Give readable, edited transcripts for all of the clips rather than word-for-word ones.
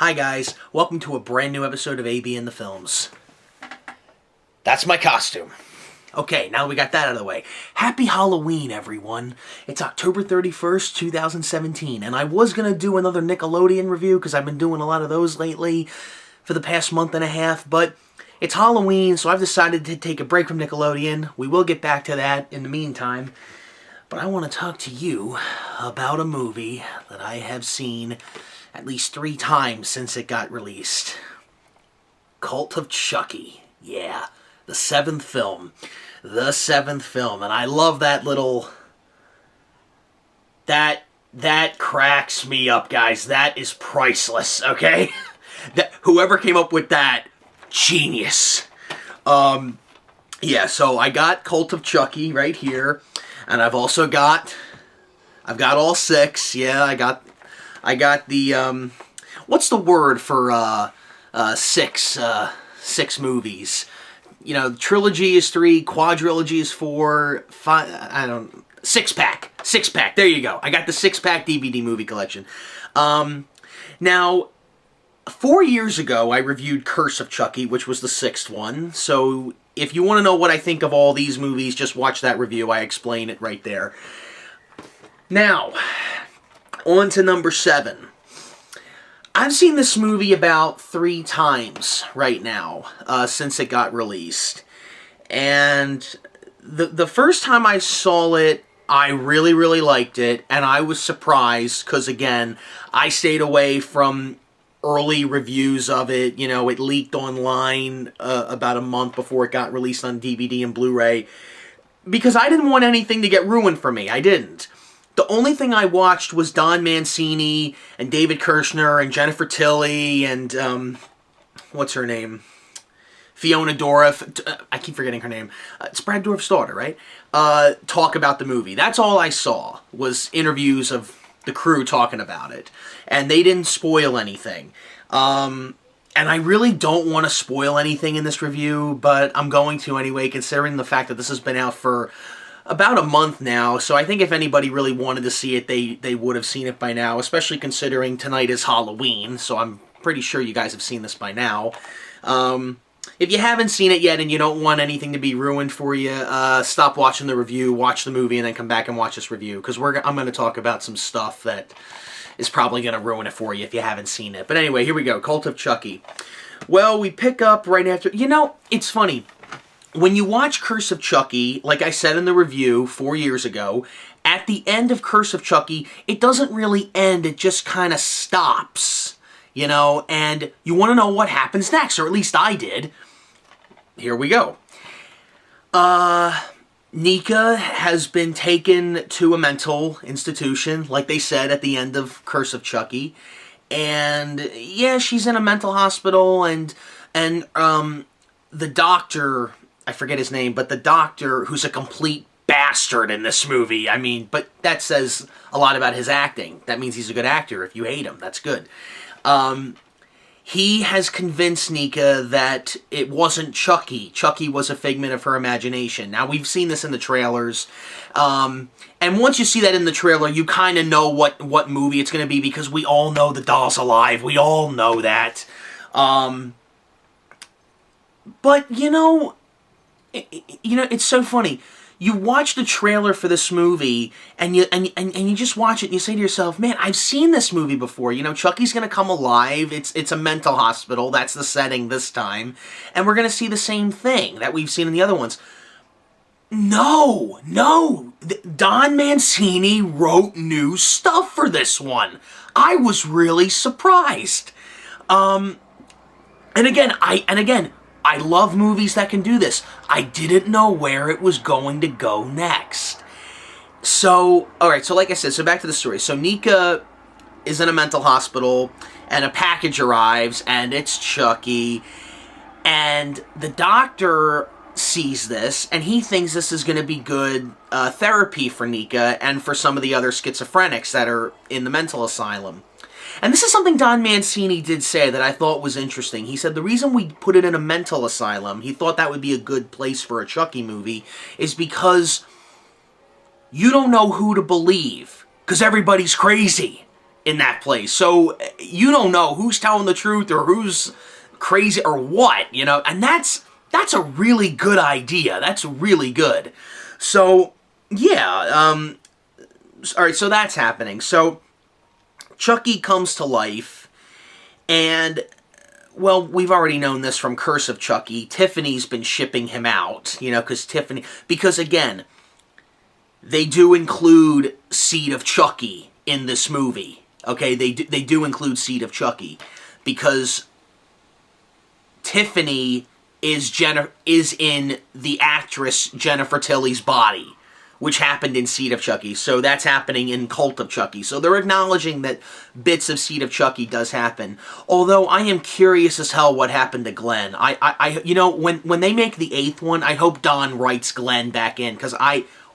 Hi guys, welcome to a brand new episode of AB in the Films. That's my costume. Okay, now that we got that out of the way, happy Halloween everyone. It's October 31st, 2017, and I was going to do another Nickelodeon review because I've been doing a lot of those lately for the past month and a half, but it's Halloween, so I've decided to take a break from Nickelodeon. We will get back to that in the meantime, but I want to talk to you about a movie that I have seen at least 3 times since it got released. Cult of Chucky. Yeah, the 7th film. The 7th film. And I love that little... That cracks me up, guys. That is priceless, okay? Whoever came up with that, genius. Yeah, so I got Cult of Chucky right here. And I've also got... I've got all 6. Yeah, I got the, what's the word for, 6 movies? You know, trilogy is 3, quadrilogy is 4, 5, 6-pack. 6-pack, there you go. I got the 6-pack DVD movie collection. Now, 4 years ago, I reviewed Curse of Chucky, which was the 6th one. So, if you want to know what I think of all these movies, just watch that review. I explain it right there. Now... on to number 7. I've seen this movie about 3 times right now, since it got released. And the first time I saw it, I really, really liked it. And I was surprised, because again, I stayed away from early reviews of it. You know, it leaked online about a month before it got released on DVD and Blu-ray. Because I didn't want anything to get ruined for me. I didn't. The only thing I watched was Don Mancini and David Kirshner and Jennifer Tilly and, what's her name? Fiona Dorff. I keep forgetting her name. It's Brad Dourif's daughter, right? Talk about the movie. That's all I saw, was interviews of the crew talking about it. And they didn't spoil anything. And I really don't want to spoil anything in this review, but I'm going to anyway, considering the fact that this has been out for about a month now, so I think if anybody really wanted to see it, they would have seen it by now, especially considering tonight is Halloween, so I'm pretty sure you guys have seen this by now. If you haven't seen it yet and you don't want anything to be ruined for you, stop watching the review, watch the movie, and then come back and watch this review, because I'm going to talk about some stuff that is probably going to ruin it for you if you haven't seen it. But anyway, here we go, Cult of Chucky. Well, we pick up right after... You know, it's funny. When you watch Curse of Chucky, like I said in the review 4 years ago, at the end of Curse of Chucky, it doesn't really end, it just kind of stops, you know, and you want to know what happens next, or at least I did. Here we go. Nika has been taken to a mental institution, like they said at the end of Curse of Chucky, and yeah, she's in a mental hospital, and the doctor... I forget his name, but the doctor, who's a complete bastard in this movie, I mean, but that says a lot about his acting. That means he's a good actor. If you hate him, that's good. He has convinced Nika that it wasn't Chucky. Chucky was a figment of her imagination. Now, we've seen this in the trailers, and once you see that in the trailer, you kind of know what movie it's going to be, because we all know the doll's alive. We all know that. But, you know, it's so funny. You watch the trailer for this movie, and you just watch it, and you say to yourself, man, I've seen this movie before. You know, Chucky's going to come alive. It's a mental hospital. That's the setting this time. And we're going to see the same thing that we've seen in the other ones. No. Don Mancini wrote new stuff for this one. I was really surprised. And again, I love movies that can do this. I didn't know where it was going to go next. So, alright, so like I said, so back to the story. So Nika is in a mental hospital, and a package arrives, and it's Chucky, and the doctor sees this, and he thinks this is going to be good therapy for Nika, and for some of the other schizophrenics that are in the mental asylum. And this is something Don Mancini did say that I thought was interesting. He said the reason we put it in a mental asylum, he thought that would be a good place for a Chucky movie, is because you don't know who to believe, because everybody's crazy. in that place. So you don't know who's telling the truth or who's crazy or what, you know, and that's a really good idea. That's really good. So, yeah, alright, so that's happening. So, Chucky comes to life, and, well, we've already known this from Curse of Chucky. Tiffany's been shipping him out, you know, because again, they do include Seed of Chucky in this movie, okay? They do include Seed of Chucky, because Tiffany is in the actress Jennifer Tilly's body, which happened in Seed of Chucky. So that's happening in Cult of Chucky. So they're acknowledging that bits of Seed of Chucky does happen. Although I am curious as hell what happened to Glenn. You know, when they make the 8th one, I hope Don writes Glenn back in, because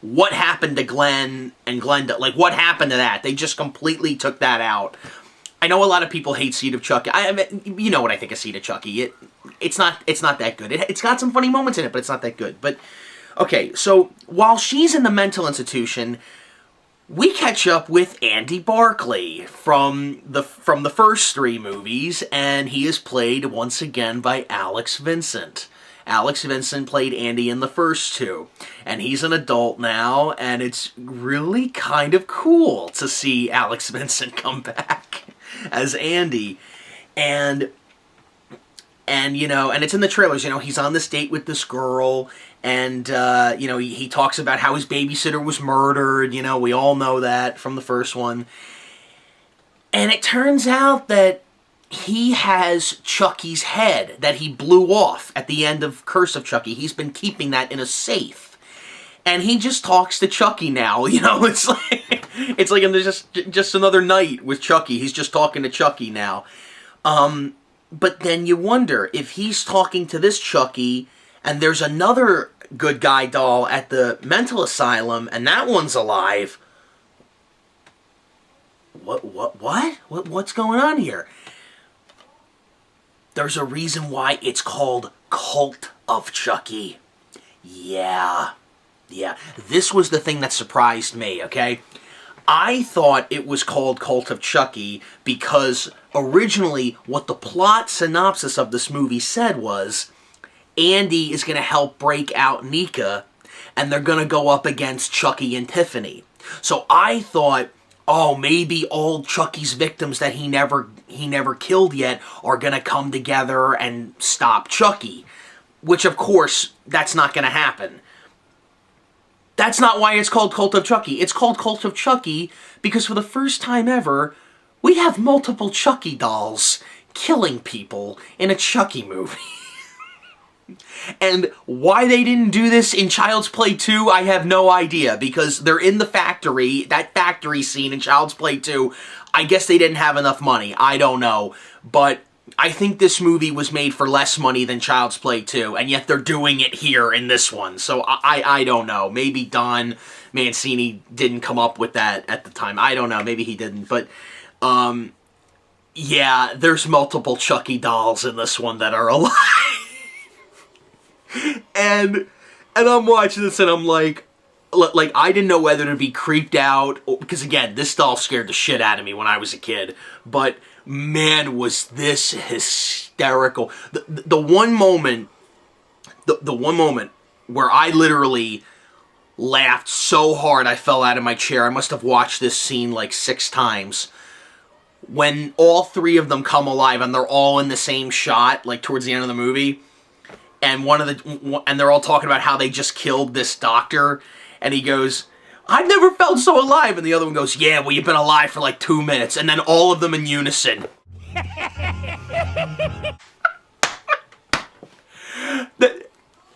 what happened to Glenn and Glenda? Like, what happened to that? They just completely took that out. I know a lot of people hate Seed of Chucky. I mean, you know what I think of Seed of Chucky. It's not that good. It's got some funny moments in it, but it's not that good. But okay, so while she's in the mental institution, we catch up with Andy Barclay from the first 3 movies, and he is played once again by Alex Vincent. Alex Vincent played Andy in the first 2, and he's an adult now, and it's really kind of cool to see Alex Vincent come back as Andy, and you know, and it's in the trailers, you know, he's on this date with this girl, and, you know, he talks about how his babysitter was murdered, you know, we all know that from the first one, and it turns out that he has Chucky's head that he blew off at the end of Curse of Chucky. He's been keeping that in a safe, and he just talks to Chucky now, you know, it's like just another night with Chucky. He's just talking to Chucky now. But then you wonder if he's talking to this Chucky, and there's another good guy doll at the mental asylum, and that one's alive. What's going on here? There's a reason why it's called Cult of Chucky. Yeah. This was the thing that surprised me, okay? I thought it was called Cult of Chucky because originally what the plot synopsis of this movie said was Andy is going to help break out Nika, and they're going to go up against Chucky and Tiffany. So I thought, oh, maybe all Chucky's victims that he never killed yet are going to come together and stop Chucky. Which, of course, that's not going to happen. That's not why it's called Cult of Chucky. It's called Cult of Chucky because for the first time ever, we have multiple Chucky dolls killing people in a Chucky movie. And why they didn't do this in Child's Play 2, I have no idea, because they're in the factory, that factory scene in Child's Play 2, I guess they didn't have enough money, I don't know, but I think this movie was made for less money than Child's Play 2, and yet they're doing it here in this one, so I don't know, maybe Don Mancini didn't come up with that at the time, I don't know, maybe he didn't, but, yeah, there's multiple Chucky dolls in this one that are alive. And I'm watching this and I'm like I didn't know whether to be creeped out, because again, this doll scared the shit out of me when I was a kid, but man, was this hysterical. The one moment where I literally laughed so hard I fell out of my chair, I must have watched this scene like 6 times, when all 3 of them come alive and they're all in the same shot, like towards the end of the movie. And and they're all talking about how they just killed this doctor, and he goes, "I've never felt so alive," and the other one goes, "Yeah, well, you've been alive for like 2 minutes," and then all of them in unison.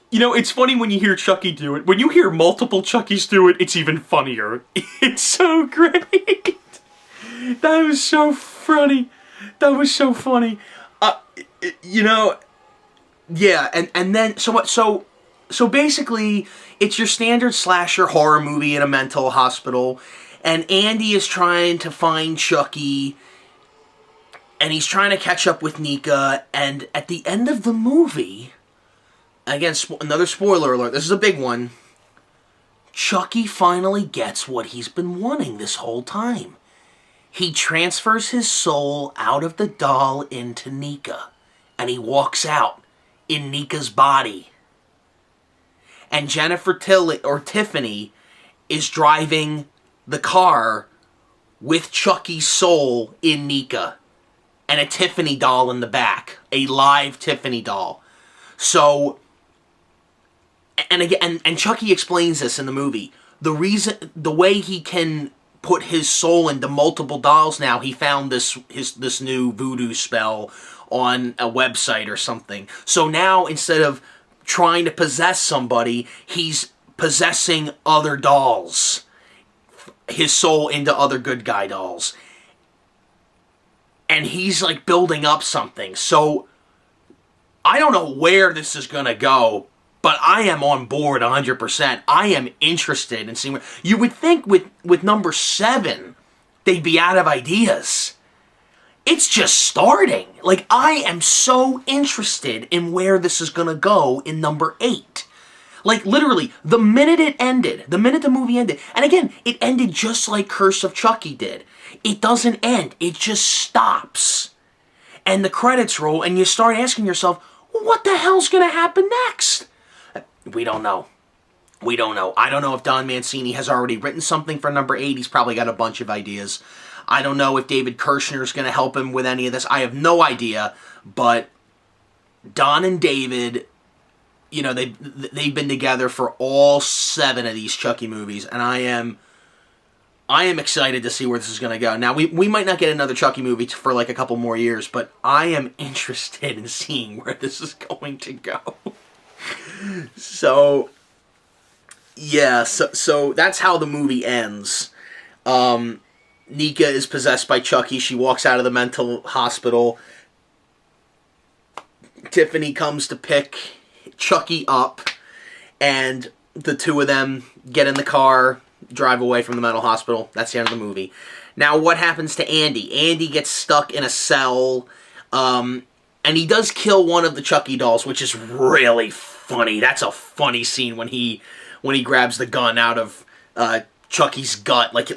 You know, it's funny when you hear Chucky do it. When you hear multiple Chuckies do it, it's even funnier. It's so great. That was so funny. That was so funny. You know. Yeah, and then, so basically, it's your standard slasher horror movie in a mental hospital, and Andy is trying to find Chucky, and he's trying to catch up with Nika, and at the end of the movie, again, another spoiler alert, this is a big one, Chucky finally gets what he's been wanting this whole time. he transfers his soul out of the doll into Nika, and he walks out in Nika's body. And Jennifer Tiffany is driving the car with Chucky's soul in Nika and a Tiffany doll in the back, a live Tiffany doll. So, and again, and Chucky explains this in the movie. The way he can put his soul into multiple dolls now, he found this new voodoo spell on a website or something. So now, instead of trying to possess somebody, he's possessing other dolls. His soul into other good guy dolls. And he's like building up something. So I don't know where this is going to go, but I am on board 100%. I am interested in seeing where... You would think with number 7, they'd be out of ideas. It's just starting. Like, I am so interested in where this is going to go in number 8. Like, literally, the minute it ended, the minute the movie ended, and again, it ended just like Curse of Chucky did. It doesn't end. It just stops. And the credits roll, and you start asking yourself, well, what the hell's going to happen next? We don't know. We don't know. I don't know if Don Mancini has already written something for number 8. He's probably got a bunch of ideas. I don't know if David Kirshner is going to help him with any of this. I have no idea, but Don and David... You know, they've been together for all 7 of these Chucky movies, and I am excited to see where this is going to go. Now, we might not get another Chucky movie for like a couple more years, but I am interested in seeing where this is going to go. So, yeah, so that's how the movie ends. Nika is possessed by Chucky. She walks out of the mental hospital. Tiffany comes to pick Chucky up, and the two of them get in the car, drive away from the mental hospital. That's the end of the movie. Now, what happens to Andy? Andy gets stuck in a cell, and he does kill one of the Chucky dolls, which is really funny. That's a funny scene when he grabs the gun out of Chucky's gut, like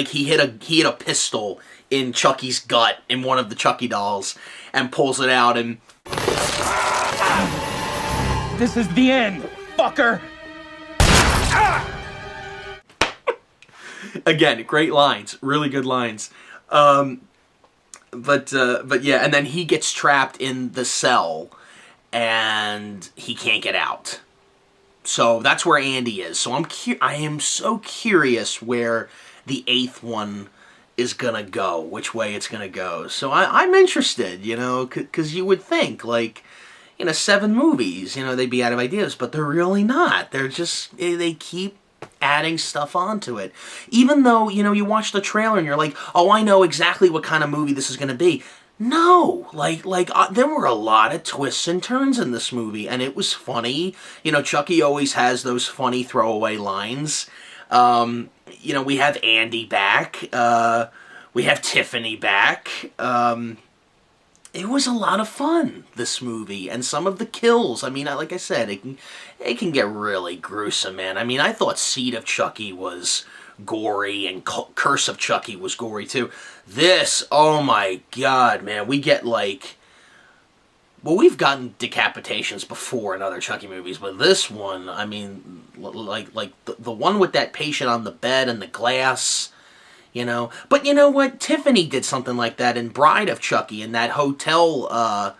he hit a pistol in Chucky's gut in one of the Chucky dolls, and pulls it out and. This is the end, fucker! Again, great lines. Really good lines. But yeah, and then he gets trapped in the cell, and he can't get out. So that's where Andy is. So I am so curious where the 8th one is gonna go, which way it's gonna go. So I'm interested, you know, because you would think, like, 7 movies, they'd be out of ideas, but they're really not. They're just, they keep adding stuff onto it. Even though, you watch the trailer and you're like, oh, I know exactly what kind of movie this is going to be. No, there were a lot of twists and turns in this movie, and it was funny. Chucky always has those funny throwaway lines. We have Andy back. We have Tiffany back. It was a lot of fun, this movie, and some of the kills. I mean, like I said, it can get really gruesome, man. I mean, I thought Seed of Chucky was gory, and Curse of Chucky was gory, too. This, oh my god, man, we get, like... Well, we've gotten decapitations before in other Chucky movies, but this one, I mean, like the one with that patient on the bed and the glass... But you know what? Tiffany did something like that in Bride of Chucky, in that hotel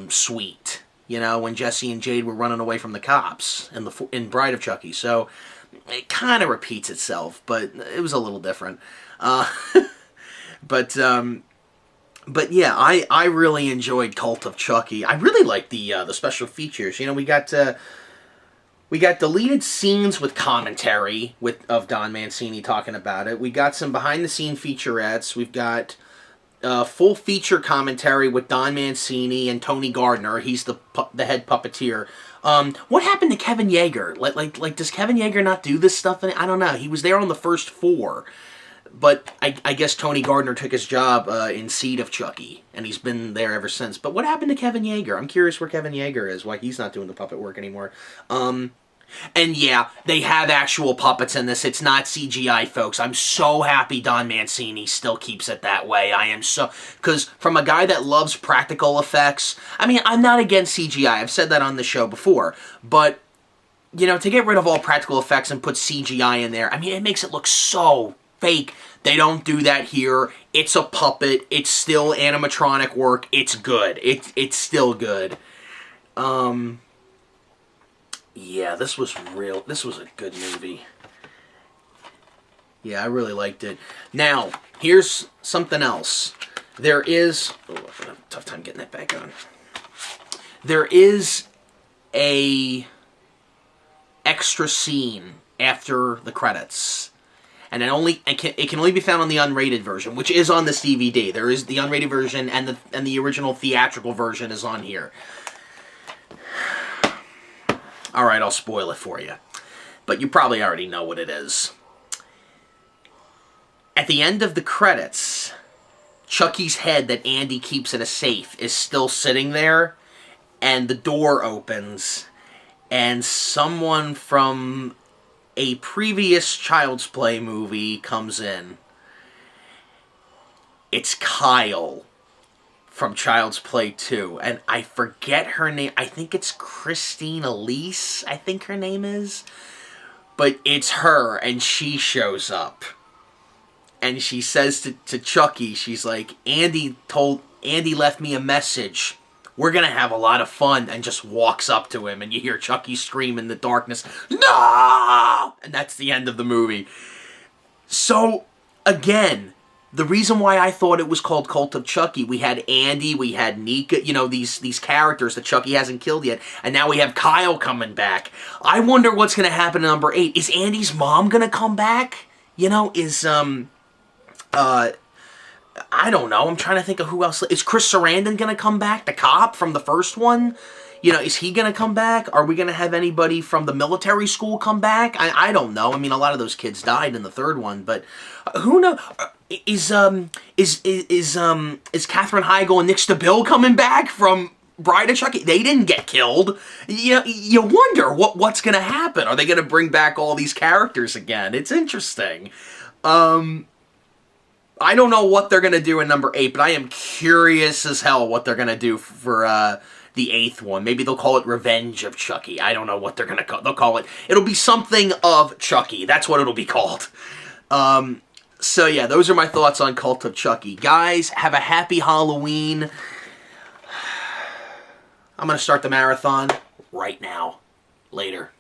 suite, when Jesse and Jade were running away from the cops in Bride of Chucky. So it kind of repeats itself, but it was a little different. But yeah, I really enjoyed Cult of Chucky. I really liked the special features. We got deleted scenes with commentary of Don Mancini talking about it. We got some behind-the-scene featurettes. We've got full feature commentary with Don Mancini and Tony Gardner. He's the head puppeteer. What happened to Kevin Yeager? Like, does Kevin Yeager not do this stuff? I don't know. He was there on the first 4. But I guess Tony Gardner took his job in Seed of Chucky, and he's been there ever since. But what happened to Kevin Yeager? I'm curious where Kevin Yeager is, why he's not doing the puppet work anymore. And yeah, they have actual puppets in this. It's not CGI, folks. I'm so happy Don Mancini still keeps it that way. I am so... Because from a guy that loves practical effects... I mean, I'm not against CGI. I've said that on the show before. But, you know, to get rid of all practical effects and put CGI in there, I mean, it makes it look so fake. They don't do that here. It's a puppet. It's still animatronic work. It's good. It's still good. Yeah, this was a good movie. Yeah, I really liked it. Now, here's something else. There is... Oh, I'm having a tough time getting that back on. There is a extra scene after the credits. And it can only be found on the unrated version, which is on this DVD. There is the unrated version, and the original theatrical version is on here. Alright, I'll spoil it for you. But you probably already know what it is. At the end of the credits, Chucky's head that Andy keeps in a safe is still sitting there, and the door opens, and someone from a previous Child's Play movie comes in. It's Kyle from Child's Play 2, and I forget her name. I think it's Christine Elise, I think her name is. But it's her, and she shows up. And she says to Chucky, she's like, Andy left me a message. We're gonna have a lot of fun, and just walks up to him, and you hear Chucky scream in the darkness, no! And that's the end of the movie. So, again, the reason why I thought it was called Cult of Chucky, we had Andy, we had Nika, you know, these characters that Chucky hasn't killed yet, and now we have Kyle coming back. I wonder what's going to happen in number 8. Is Andy's mom going to come back? You know, I don't know, I'm trying to think of who else. Is Chris Sarandon going to come back, the cop from the first one? You know, is he going to come back? Are we going to have anybody from the military school come back? I don't know. I mean, a lot of those kids died in the third one, but who knows? Is Katherine Heigl and Nick Stabill coming back from Bride of Chucky? They didn't get killed. You wonder what's going to happen. Are they going to bring back all these characters again? It's interesting. I don't know what they're going to do in number 8, but I am curious as hell what they're going to do for the 8th one. Maybe they'll call it Revenge of Chucky. I don't know what they're going to call it. They'll call it... It'll be something of Chucky. That's what it'll be called. So yeah, those are my thoughts on Cult of Chucky. Guys, have a happy Halloween. I'm going to start the marathon right now. Later.